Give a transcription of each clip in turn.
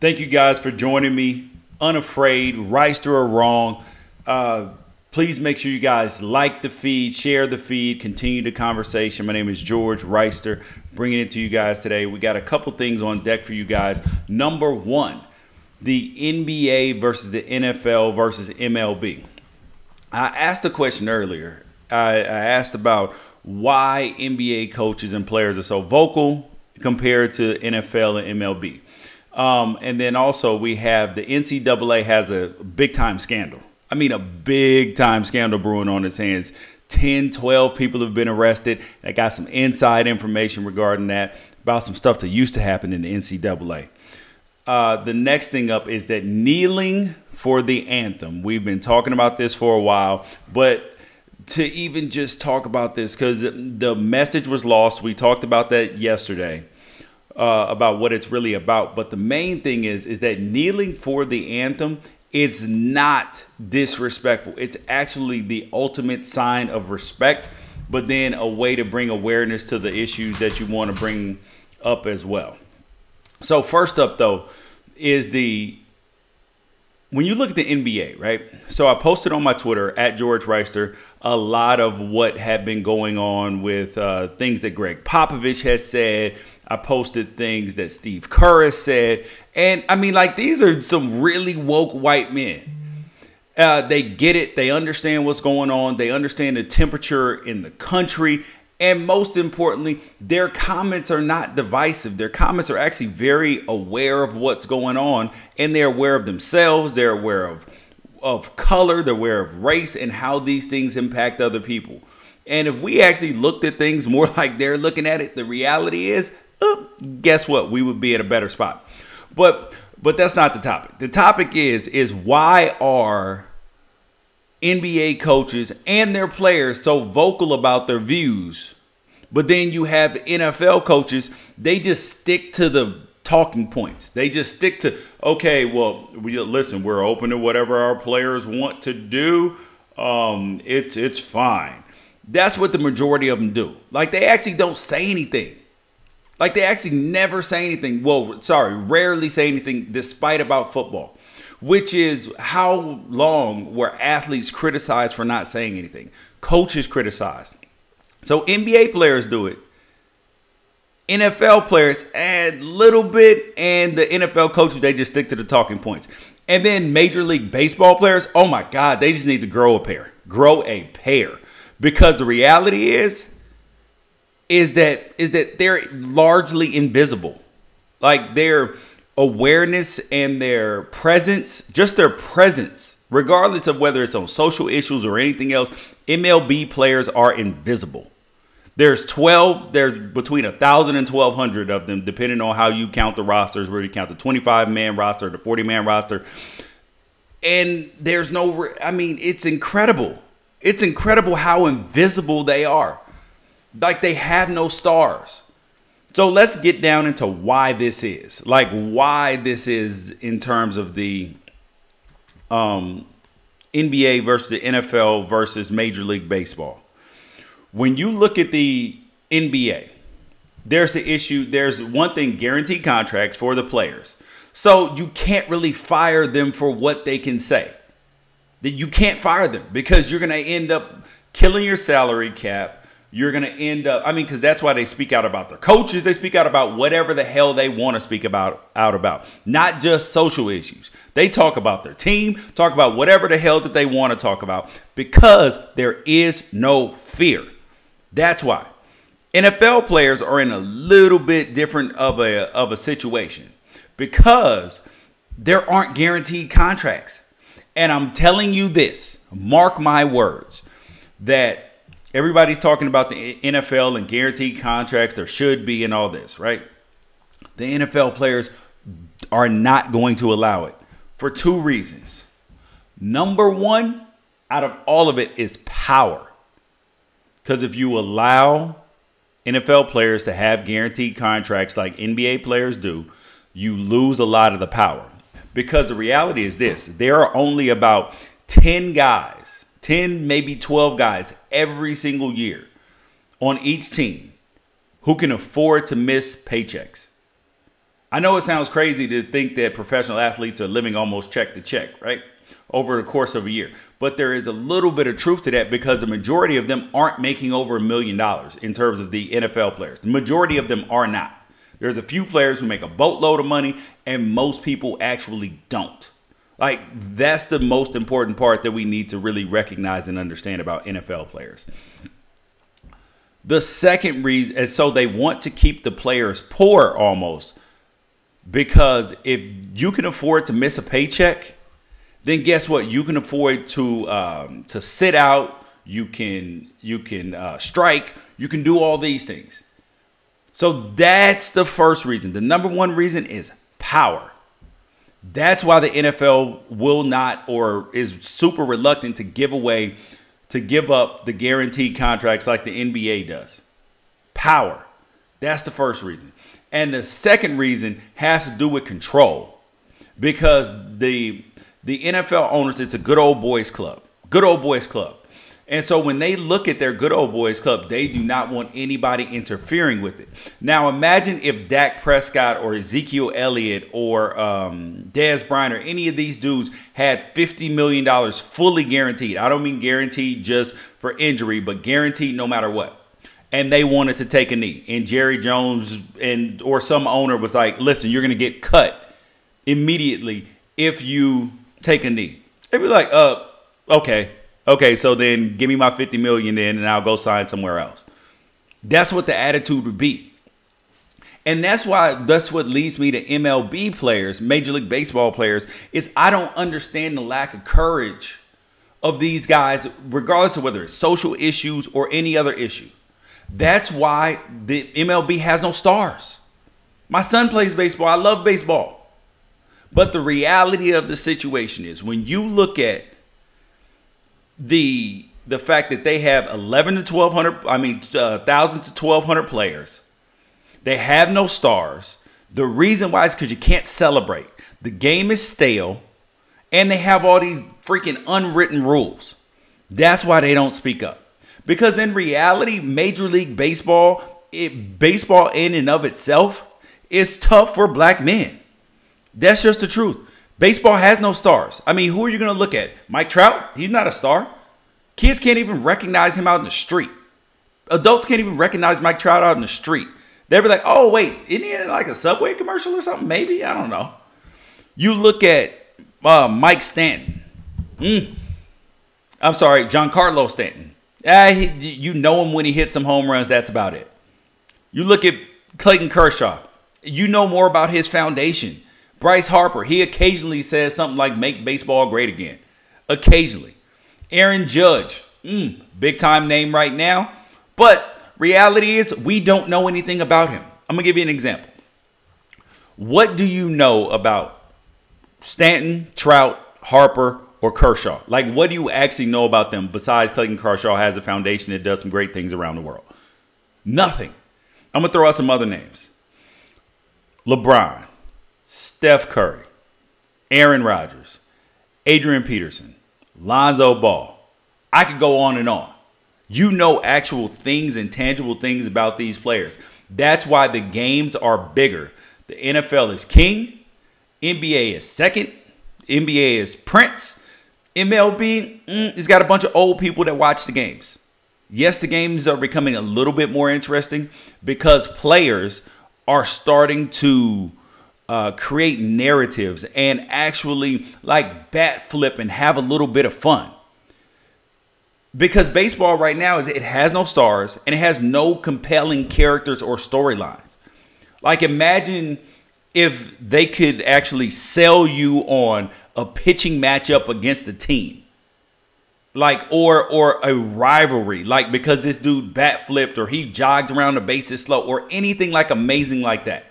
Thank you guys for joining me. Unafraid, right or wrong. Please make sure you guys like the feed, share the feed, continue the conversation. My name is George Reister, bringing it to you guys today. We got a couple things on deck for you guys. Number one, the NBA versus the NFL versus MLB. I asked a question earlier. I asked about why NBA coaches and players are so vocal compared to NFL and MLB. And then also we have the NCAA has a big time scandal. I mean, a big time scandal brewing on its hands. 10, 12 people have been arrested. I got some inside information regarding that, about some stuff that used to happen in the NCAA. The next thing up is that kneeling for the anthem. We've been talking about this for a while, but to even just talk about this, because the message was lost. We talked about that yesterday, about what it's really about. But the main thing is that kneeling for the anthem is not disrespectful. It's actually the ultimate sign of respect, but then a way to bring awareness to the issues that you want to bring up as well. So first up, though, is when you look at the NBA, right? So I posted on my Twitter, at George Reister, a lot of what had been going on with things that Greg Popovich has said. I posted things that Steve Kerr has said. And I mean, like, these are some really woke white men. They get it. They understand what's going on. They understand the temperature in the country. And most importantly, their comments are not divisive. Their comments are actually very aware of what's going on, and they're aware of themselves. They're aware of color. They're aware of race and how these things impact other people. And if we actually looked at things more like they're looking at it, the reality is, guess what? We would be in a better spot. But that's not the topic. The topic is why are NBA coaches and their players so vocal about their views, but then you have NFL coaches, they just stick to the talking points. They just stick to, okay, well, listen, we're open to whatever our players want to do. It's fine. That's what the majority of them do. Like, they actually don't say anything. Like, they actually never say anything. Well, sorry, rarely say anything despite about football, which is how long were athletes criticized for not saying anything? Coaches criticized. So NBA players do it. NFL players a little bit, and the NFL coaches, they just stick to the talking points. And then Major League Baseball players, oh my God, they just need to grow a pair. Grow a pair. Because the reality is that they're largely invisible. Like, their awareness and their presence, just their presence, regardless of whether it's on social issues or anything else, MLB players are invisible. There's between 1,000 and 1,200 of them, depending on how you count the rosters, where you count the 25-man roster, the 40-man roster. And there's it's incredible. It's incredible how invisible they are. Like, they have no stars. So let's get down into why this is. Like, why this is in terms of the NBA versus the NFL versus Major League Baseball. When you look at the NBA, there's the issue. There's one thing, guaranteed contracts for the players. So you can't really fire them for what they can say. That you can't fire them because you're going to end up killing your salary cap. You're going to end up, because that's why they speak out about their coaches. They speak out about whatever the hell they want to speak out about, not just social issues. They talk about their team, talk about whatever the hell that they want to talk about, because there is no fear. That's why. NFL players are in a little bit different of a situation, because there aren't guaranteed contracts. And I'm telling you this, mark my words, that everybody's talking about the NFL and guaranteed contracts. There should be and all this, right? The NFL players are not going to allow it for two reasons. Number one, out of all of it, is power. Because if you allow NFL players to have guaranteed contracts like NBA players do, you lose a lot of the power. Because the reality is this, there are only about 10 guys, 10, maybe 12 guys every single year on each team who can afford to miss paychecks. I know it sounds crazy to think that professional athletes are living almost check to check, right? Over the course of a year. But there is a little bit of truth to that because the majority of them aren't making over $1 million in terms of the NFL players. The majority of them are not. There's a few players who make a boatload of money and most people actually don't. Like, that's the most important part that we need to really recognize and understand about NFL players. The second reason, and so they want to keep the players poor almost, because if you can afford to miss a paycheck, then guess what? You can afford to sit out. You can strike. You can do all these things. So that's the first reason. The number one reason is power. That's why the NFL will not or is super reluctant to give up the guaranteed contracts like the NBA does. Power. That's the first reason. And the second reason has to do with control. Because the NFL owners, it's a good old boys club. Good old boys club. And so when they look at their good old boys club, they do not want anybody interfering with it. Now imagine if Dak Prescott or Ezekiel Elliott or Dez Bryant or any of these dudes had $50 million fully guaranteed. I don't mean guaranteed just for injury, but guaranteed no matter what. And they wanted to take a knee. And Jerry Jones or some owner was like, listen, you're going to get cut immediately if you take a knee. They'd be like, okay. Okay, so then give me my $50 million then and I'll go sign somewhere else. That's what the attitude would be. And that's what leads me to MLB players, Major League Baseball players, is I don't understand the lack of courage of these guys, regardless of whether it's social issues or any other issue. That's why the MLB has no stars. My son plays baseball. I love baseball. But the reality of the situation is when you look at the fact that they have 1,000 to 1,200 players. They have no stars. The reason why is because you can't celebrate. The game is stale, and they have all these freaking unwritten rules. That's why they don't speak up. Because in reality, Major League Baseball, baseball in and of itself is tough for black men. That's just the truth. Baseball has no stars. I mean, who are you going to look at? Mike Trout? He's not a star. Kids can't even recognize him out in the street. Adults can't even recognize Mike Trout out in the street. They'll be like, oh, wait, isn't he in like a Subway commercial or something? Maybe. I don't know. You look at Mike Stanton. I'm sorry, Giancarlo Stanton. You know him when he hits some home runs. That's about it. You look at Clayton Kershaw. You know more about his foundation. Bryce Harper, he occasionally says something like make baseball great again. Occasionally. Aaron Judge, big time name right now. But reality is we don't know anything about him. I'm going to give you an example. What do you know about Stanton, Trout, Harper, or Kershaw? Like, what do you actually know about them besides Clayton Kershaw has a foundation that does some great things around the world? Nothing. I'm going to throw out some other names. LeBron. Steph Curry, Aaron Rodgers, Adrian Peterson, Lonzo Ball. I could go on and on. You know actual things and tangible things about these players. That's why the games are bigger. The NFL is king. NBA is second. NBA is prince. MLB has got a bunch of old people that watch the games. Yes, the games are becoming a little bit more interesting because players are starting to create narratives and actually like bat flip and have a little bit of fun. Because baseball right now it has no stars and it has no compelling characters or storylines. Like imagine if they could actually sell you on a pitching matchup against a team. Like or a rivalry, like because this dude bat flipped or he jogged around the bases slow or anything like amazing like that.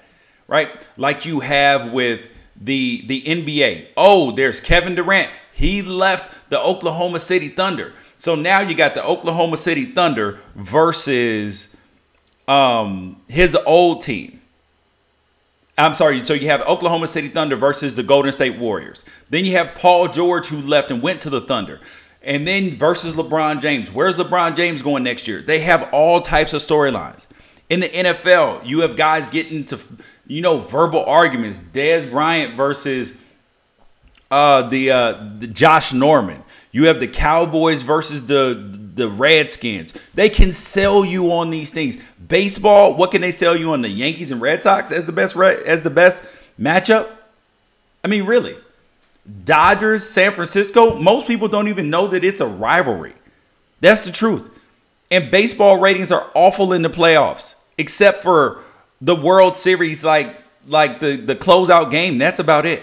Right? Like you have with the NBA. Oh, there's Kevin Durant. He left the Oklahoma City Thunder. So now you got the Oklahoma City Thunder versus his old team. I'm sorry. So you have Oklahoma City Thunder versus the Golden State Warriors. Then you have Paul George who left and went to the Thunder. And then versus LeBron James. Where's LeBron James going next year? They have all types of storylines. In the NFL, you have guys getting to Verbal arguments. Dez Bryant versus the Josh Norman. You have the Cowboys versus the Redskins. They can sell you on these things. Baseball, what can they sell you on the Yankees and Red Sox as the best matchup? I mean, really. Dodgers, San Francisco, most people don't even know that it's a rivalry. That's the truth. And baseball ratings are awful in the playoffs, except for the World Series, like the closeout game. That's about it.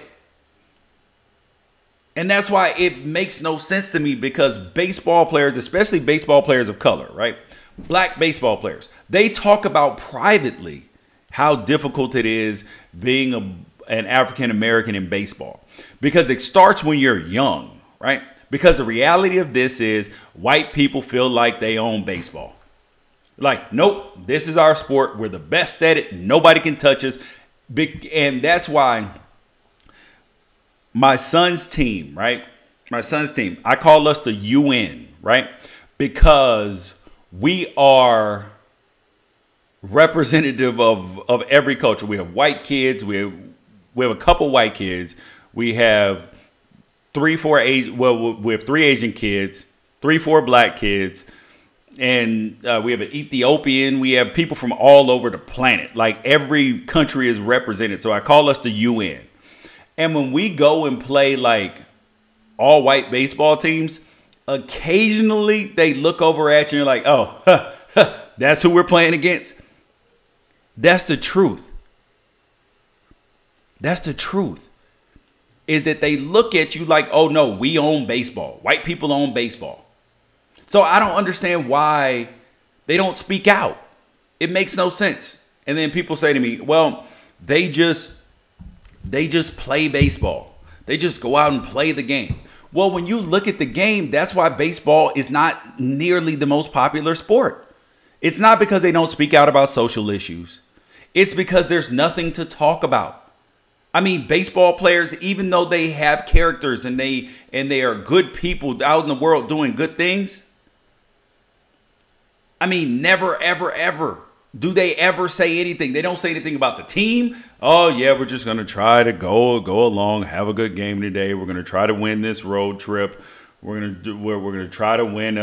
And that's why it makes no sense to me, because baseball players, especially baseball players of color, right? Black baseball players, they talk about privately how difficult it is being an African American in baseball, because it starts when you're young, right? Because the reality of this is white people feel like they own baseball. Like, nope, this is our sport. We're the best at it. Nobody can touch us. And that's why my son's team, right? My son's team, I call us the UN, right? Because we are representative of every culture. We have white kids. We have a couple white kids. We have we have 3 Asian kids, 3-4 black kids, and we have an Ethiopian. We have people from all over the planet. Like, every country is represented. So I call us the UN. And when we go and play like all white baseball teams, occasionally they look over at you and you're like, oh, that's who we're playing against. That's the truth. That's the truth. Is that they look at you like, oh no, we own baseball. White people own baseball. So I don't understand why they don't speak out. It makes no sense. And then people say to me, well, they just play baseball. They just go out and play the game. Well, when you look at the game, that's why baseball is not nearly the most popular sport. It's not because they don't speak out about social issues. It's because there's nothing to talk about. I mean, baseball players, even though they have characters and they are good people out in the world doing good things, I mean, never, ever, ever do they ever say anything. They don't say anything about the team. Oh, yeah, we're just going to try to go along, have a good game today. We're going to try to win this road trip. We're going to try to win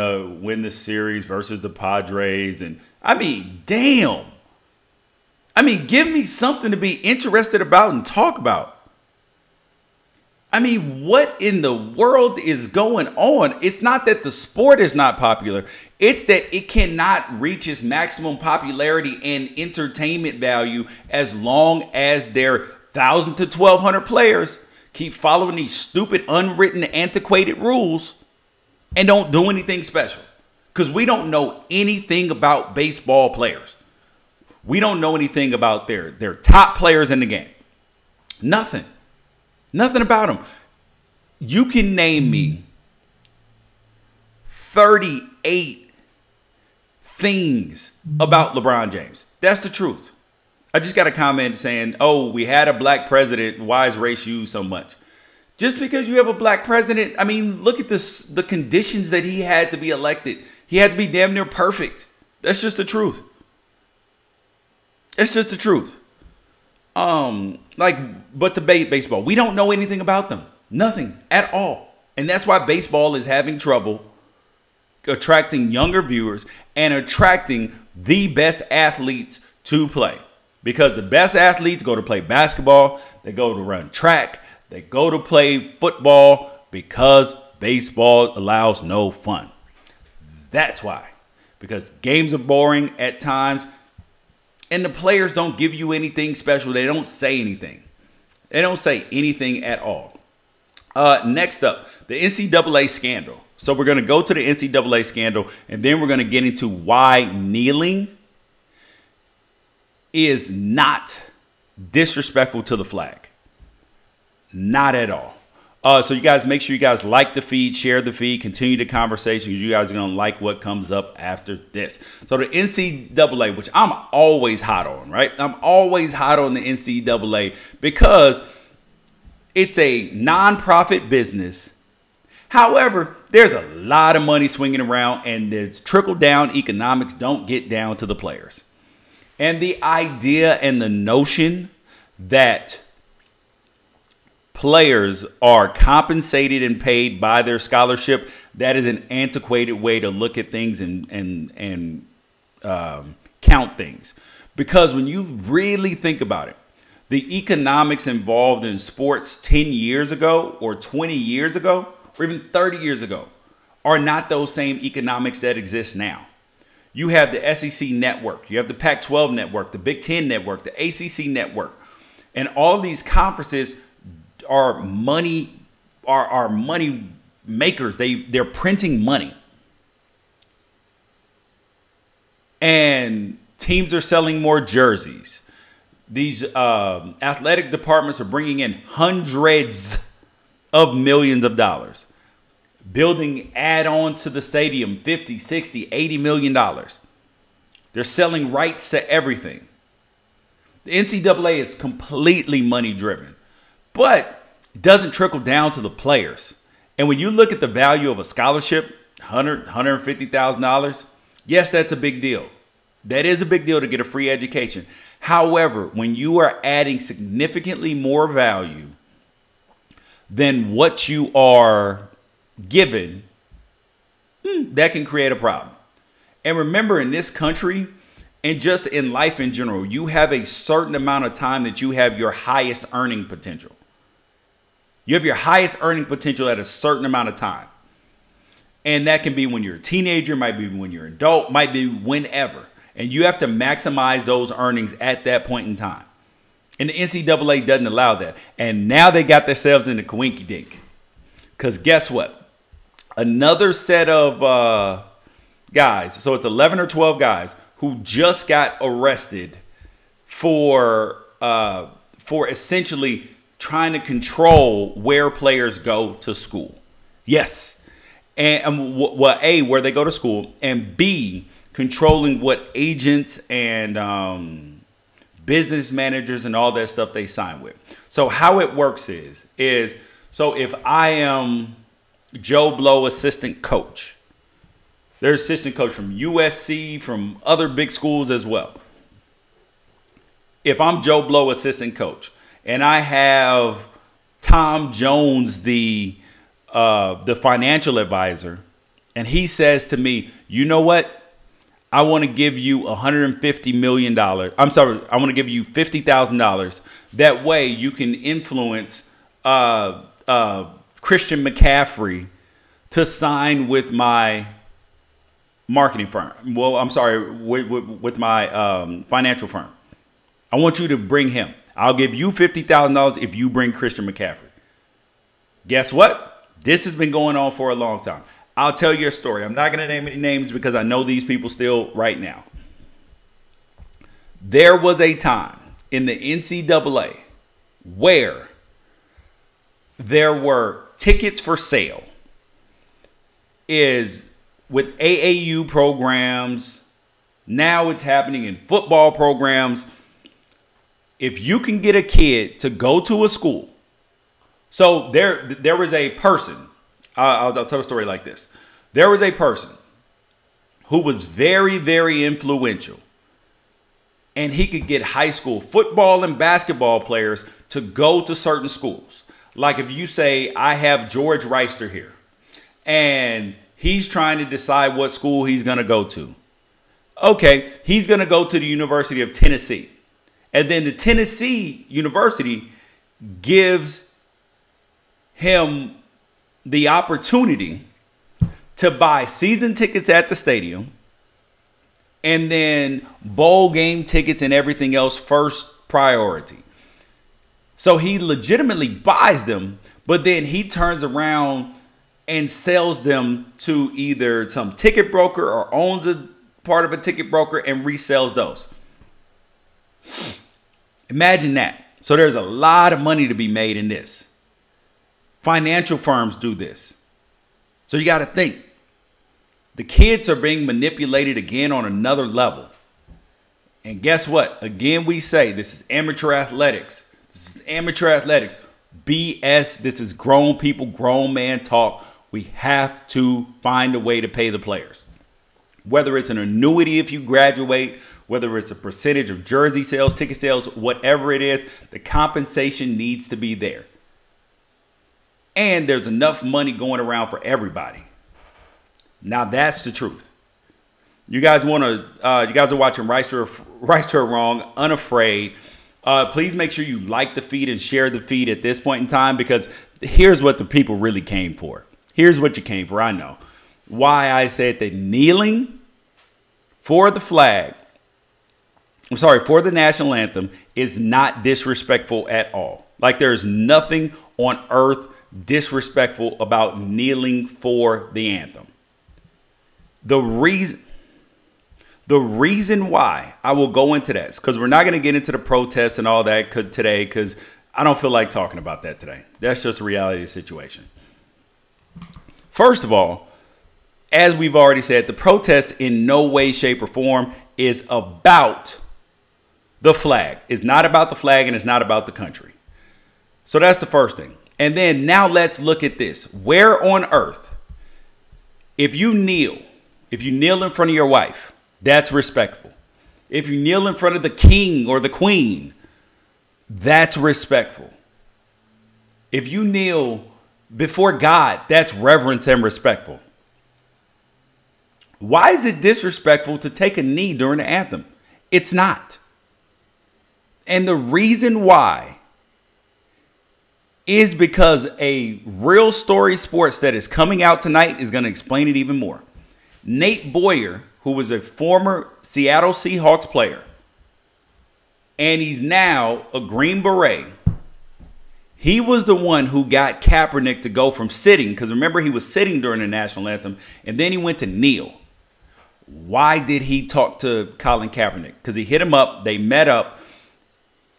the series versus the Padres. And I mean, damn. I mean, give me something to be interested about and talk about. I mean, what in the world is going on? It's not that the sport is not popular. It's that it cannot reach its maximum popularity and entertainment value as long as their 1,000 to 1,200 players keep following these stupid, unwritten, antiquated rules and don't do anything special. Because we don't know anything about baseball players. We don't know anything about their top players in the game. Nothing. Nothing about them. You can name me 38 things about LeBron James. That's the truth. I just got a comment saying, oh, we had a black president. Why is race used so much? Just because you have a black president, I mean, look at the conditions that he had to be elected. He had to be damn near perfect. That's just the truth. It's just the truth. But to baseball, we don't know anything about them. Nothing at all. And that's why baseball is having trouble attracting younger viewers and attracting the best athletes to play. Because the best athletes go to play basketball, they go to run track, they go to play football, because baseball allows no fun. That's why. Because games are boring at times. And the players don't give you anything special. They don't say anything. They don't say anything at all. Next up, the NCAA scandal. So we're going to go to the NCAA scandal, and then we're going to get into why kneeling is not disrespectful to the flag. Not at all. So you guys, make sure you guys like the feed, share the feed, continue the conversation, because you guys are going to like what comes up after this. So the NCAA, which I'm always hot on, right? I'm always hot on the NCAA because it's a nonprofit business. However, there's a lot of money swinging around, and there's trickle-down economics don't get down to the players. And the idea and the notion that players are compensated and paid by their scholarship, that is an antiquated way to look at things and count things. Because when you really think about it, the economics involved in sports 10 years ago or 20 years ago or even 30 years ago are not those same economics that exist now. You have the SEC network, you have the Pac-12 network, the Big Ten network, the ACC network, and all of these conferences are money makers. They're printing money, and teams are selling more jerseys. These athletic departments are bringing in hundreds of millions of dollars, building add-ons to the stadium, 50, 60, 80 million dollars. They're selling rights to everything. The NCAA is completely money driven, but it doesn't trickle down to the players. And when you look at the value of a scholarship, $150,000, yes, that's a big deal. That is a big deal to get a free education. However, when you are adding significantly more value than what you are given, that can create a problem. And remember, in this country and just in life in general, you have a certain amount of time that you have your highest earning potential. You have your highest earning potential at a certain amount of time. And that can be when you're a teenager, might be when you're an adult, might be whenever. And you have to maximize those earnings at that point in time. And the NCAA doesn't allow that. And now they got themselves in the coinky dink. Because guess what? Another set of guys, so it's 11 or 12 guys who just got arrested for essentially trying to control where players go to school. Yes. And well, A, where they go to school, and B, controlling what agents and business managers and all that stuff they sign with. So how it works is so if I am Joe Blow assistant coach, there's assistant coach from USC, from other big schools as well. If I'm Joe Blow assistant coach and I have Tom Jones, the financial advisor, and he says to me, you know what? I want to give you $150 million. I'm sorry, I want to give you $50,000. That way you can influence Christian McCaffrey to sign with my marketing firm. Well, I'm sorry, with my financial firm. I want you to bring him. I'll give you $50,000 if you bring Christian McCaffrey. Guess what? This has been going on for a long time. I'll tell you a story. I'm not going to name any names because I know these people still right now. There was a time in the NCAA where there were tickets for sale. Is with AAU programs. Now it's happening in football programs. If you can get a kid to go to a school. So there was a person. I'll tell a story like this. There was a person who was very, very influential, and he could get high school football and basketball players to go to certain schools. Like if you say, I have George Reister here, and he's trying to decide what school he's going to go to. Okay, he's going to go to the University of Tennessee. And then the Tennessee University gives him the opportunity to buy season tickets at the stadium and then bowl game tickets and everything else first priority. So he legitimately buys them, but then he turns around and sells them to either some ticket broker or owns a part of a ticket broker and resells those. Imagine that. So there's a lot of money to be made in this. Financial firms do this. So you got to think. The kids are being manipulated again on another level. And guess what? Again, we say this is amateur athletics. This is amateur athletics. BS. This is grown people, grown man talk. We have to find a way to pay the players. Whether it's an annuity if you graduate, whether it's a percentage of jersey sales, ticket sales, whatever it is, the compensation needs to be there. And there's enough money going around for everybody. Now that's the truth. You guys are watching Right to Wrong, Unafraid. Please make sure you like the feed and share the feed at this point in time, because here's what the people really came for. Here's what you came for. I know why I said that kneeling for the flag, for the national anthem is not disrespectful at all. Like, there's nothing on earth disrespectful about kneeling for the anthem. The reason why I will go into that is because we're not going to get into the protests and all that today, because I don't feel like talking about that today. That's just the reality of the situation. First of all, as we've already said, the protest in no way, shape, or form is about the flag. It's not about the flag, and it's not about the country. So that's the first thing. And then now let's look at this. Where on earth, if you kneel in front of your wife, that's respectful. If you kneel in front of the king or the queen, that's respectful. If you kneel before God, that's reverence and respectful. Why is it disrespectful to take a knee during the anthem? It's not. And the reason why is because a Real Story Sports that is coming out tonight is going to explain it even more. Nate Boyer, who was a former Seattle Seahawks player, and he's now a Green Beret. He was the one who got Kaepernick to go from sitting, because remember, he was sitting during the national anthem, and then he went to kneel. Why did he talk to Colin Kaepernick? Because he hit him up, they met up,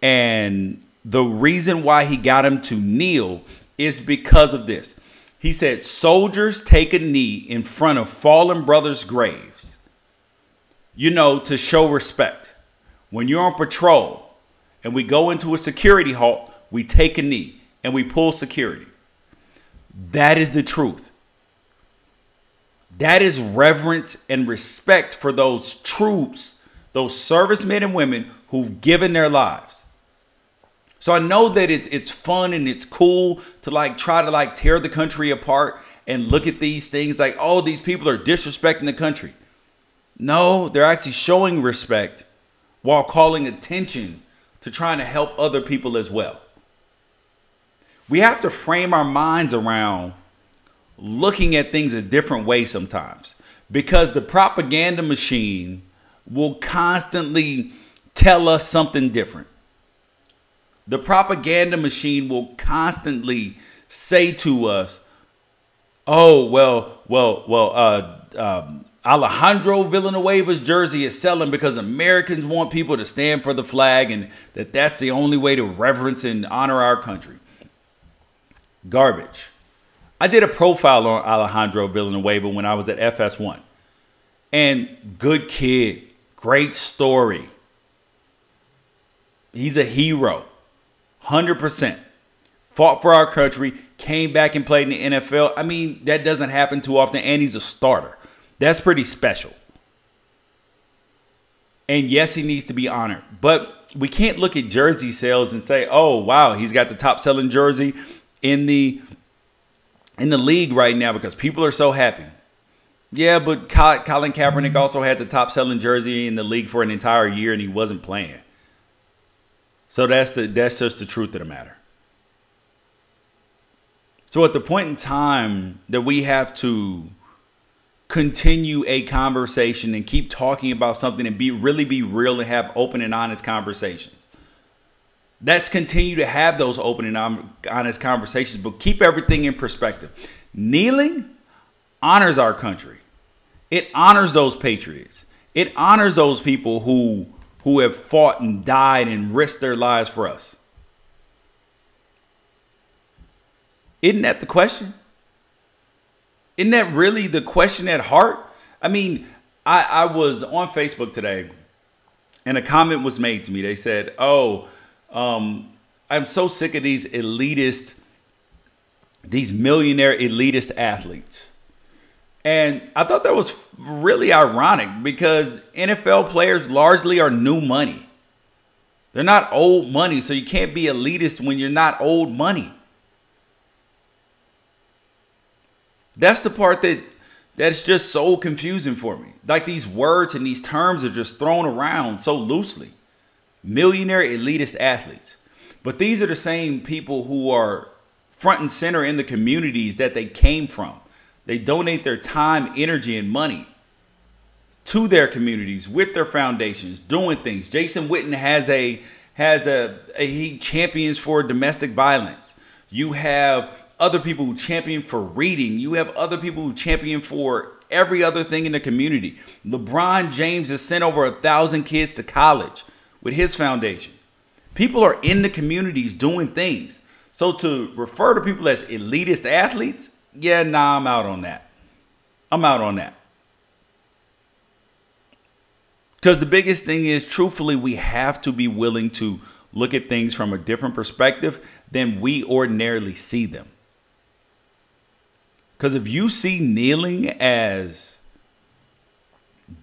and the reason why he got him to kneel is because of this. He said, soldiers take a knee in front of fallen brothers' graves, to show respect. When you're on patrol and we go into a security halt, we take a knee and we pull security. That is the truth. That is reverence and respect for those troops, those servicemen and women who've given their lives. So I know that it's fun and it's cool to try to tear the country apart and look at these things like, oh, these people are disrespecting the country. No, they're actually showing respect while calling attention to trying to help other people as well. We have to frame our minds around looking at things a different way sometimes, because the propaganda machine will constantly tell us something different. The propaganda machine will constantly say to us, oh, Alejandro Villanueva's jersey is selling because Americans want people to stand for the flag, and that's the only way to reverence and honor our country. Garbage. I did a profile on Alejandro Villanueva when I was at FS1. And good kid, great story. He's a hero, 100%. Fought for our country, came back and played in the NFL. I mean, that doesn't happen too often, and he's a starter. That's pretty special. And yes, he needs to be honored. But we can't look at jersey sales and say, oh, wow, he's got the top selling jersey in the league right now because people are so happy. Yeah, but Colin Kaepernick also had the top selling jersey in the league for an entire year and he wasn't playing. So that's just the truth of the matter. So at the point in time that we have to continue a conversation and keep talking about something and really be real and have open and honest conversations. Let's continue to have those open and honest conversations, but keep everything in perspective. Kneeling honors our country. It honors those patriots. It honors those people who have fought and died and risked their lives for us. Isn't that the question? Isn't that really the question at heart? I mean, I was on Facebook today and a comment was made to me. They said, oh, I'm so sick of these millionaire elitist athletes. And I thought that was really ironic because NFL players largely are new money. They're not old money, so you can't be elitist when you're not old money. That's the part that's just so confusing for me. Like, these words and these terms are just thrown around so loosely. Millionaire elitist athletes. But these are the same people who are front and center in the communities that they came from. They donate their time, energy, and money to their communities with their foundations, doing things. Jason Witten he champions for domestic violence. You have other people who champion for reading. You have other people who champion for every other thing in the community. LeBron James has sent over 1,000 kids to college with his foundation. People are in the communities doing things. So to refer to people as elitist athletes, yeah, nah, I'm out on that. I'm out on that. Because the biggest thing is, truthfully, we have to be willing to look at things from a different perspective than we ordinarily see them. Because if you see kneeling as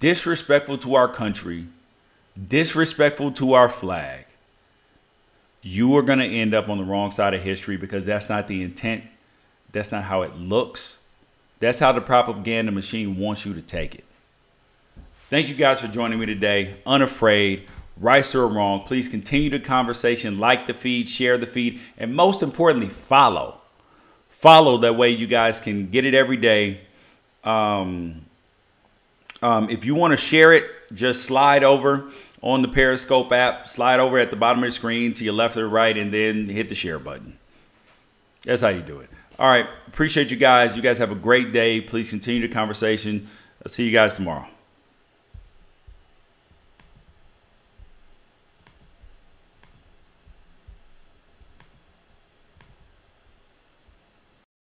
disrespectful to our country, disrespectful to our flag, you are going to end up on the wrong side of history, because that's not the intent. That's not how it looks. That's how the propaganda machine wants you to take it. Thank you guys for joining me today. Unafraid, right or wrong. Please continue the conversation. Like the feed, share the feed, and most importantly, follow. Follow, that way you guys can get it every day. If you want to share it, just slide over on the Periscope app. Slide over at the bottom of the screen to your left or right, and then hit the share button. That's how you do it. All right. Appreciate you guys. You guys have a great day. Please continue the conversation. I'll see you guys tomorrow.